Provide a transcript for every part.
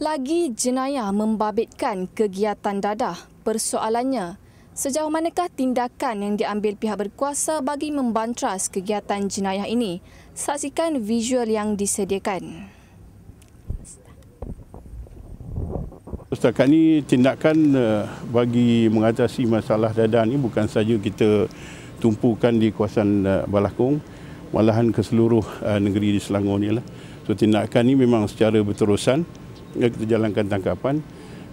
Lagi jenayah membabitkan kegiatan dadah. Persoalannya, sejauh manakah tindakan yang diambil pihak berkuasa bagi membantras kegiatan jenayah ini? Saksikan visual yang disediakan. Setakat ini tindakan bagi mengatasi masalah dadah ini bukan saja kita tumpukan di kawasan Balakong, malahan ke seluruh negeri di Selangor ni lah. So tindakan ini memang secara berterusan kita jalankan tangkapan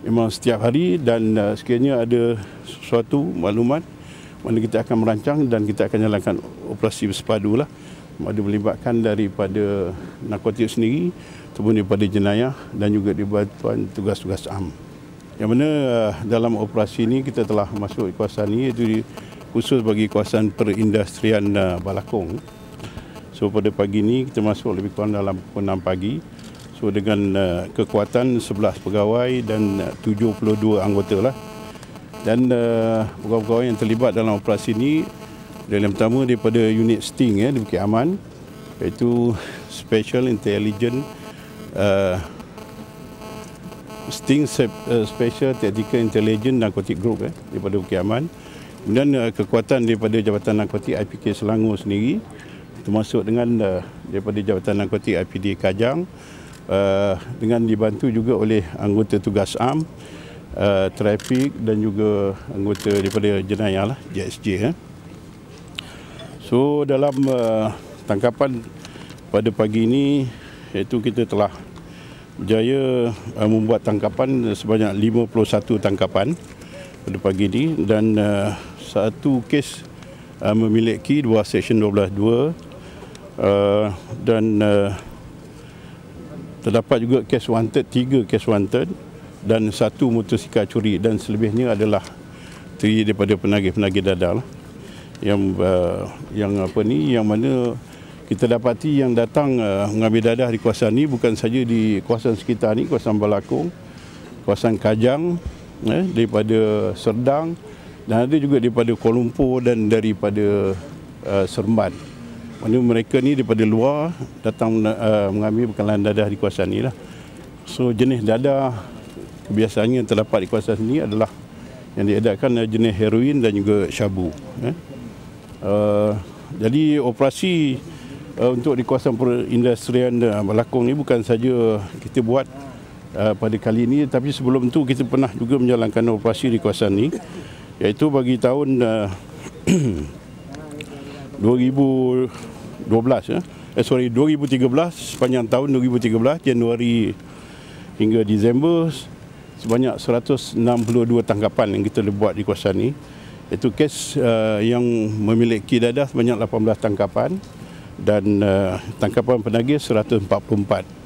memang setiap hari, dan sekiranya ada sesuatu maklumat mana kita akan merancang dan kita akan jalankan operasi bersepadu lah, ada melibatkan daripada narkotik sendiri ataupun daripada jenayah dan juga dibantuan tugas-tugas am. Yang mana dalam operasi ini kita telah masuk di kawasan ini, iaitu khusus bagi kawasan perindustrian Balakong. So pada pagi ini kita masuk lebih kurang dalam pukul 6 pagi. So dengan kekuatan 11 pegawai dan 72 anggota lah. Dan pegawai-pegawai yang terlibat dalam operasi ini, yang pertama daripada unit Sting di Bukit Aman, iaitu Special Intelligence Sting Special Tactical Intelligence Narcotic Group daripada Bukit Aman. Kemudian kekuatan daripada Jabatan Narkotik IPK Selangor sendiri, termasuk dengan daripada Jabatan Narkotik IPD Kajang, dengan dibantu juga oleh anggota tugas am, trafik dan juga anggota daripada jenayah lah, JSJ. So dalam tangkapan pada pagi ini, iaitu kita telah berjaya membuat tangkapan sebanyak 51 tangkapan pada pagi ini, dan satu kes memiliki 2 Seksyen 12(2), dan terdapat juga kes wanted, 3 kes wanted dan 1 motosikal curi, dan selebihnya adalah terdiri daripada penagih-penagih dadah lah. Yang mana kita dapati yang datang mengambil dadah di kawasan ini bukan saja di kawasan sekitar ni, kawasan Balakong, kawasan Kajang, daripada Serdang, dan ada juga daripada Kuala Lumpur dan daripada Seremban. Mana mereka ni daripada luar datang mengambil bekalan dadah di kawasan ni lah. So jenis dadah kebiasaannya yang terdapat di kawasan ini adalah yang diedarkan jenis heroin dan juga syabu. Jadi operasi untuk di kawasan perindustrian Balakong ni bukan saja kita buat pada kali ini, tapi sebelum tu kita pernah juga menjalankan operasi di kawasan ni, iaitu bagi tahun 2013, sepanjang tahun 2013 Januari hingga Disember, sebanyak 162 tangkapan yang kita buat di kawasan ini. Itu kes yang memiliki dadah sebanyak 18 tangkapan, dan tangkapan penagih 144.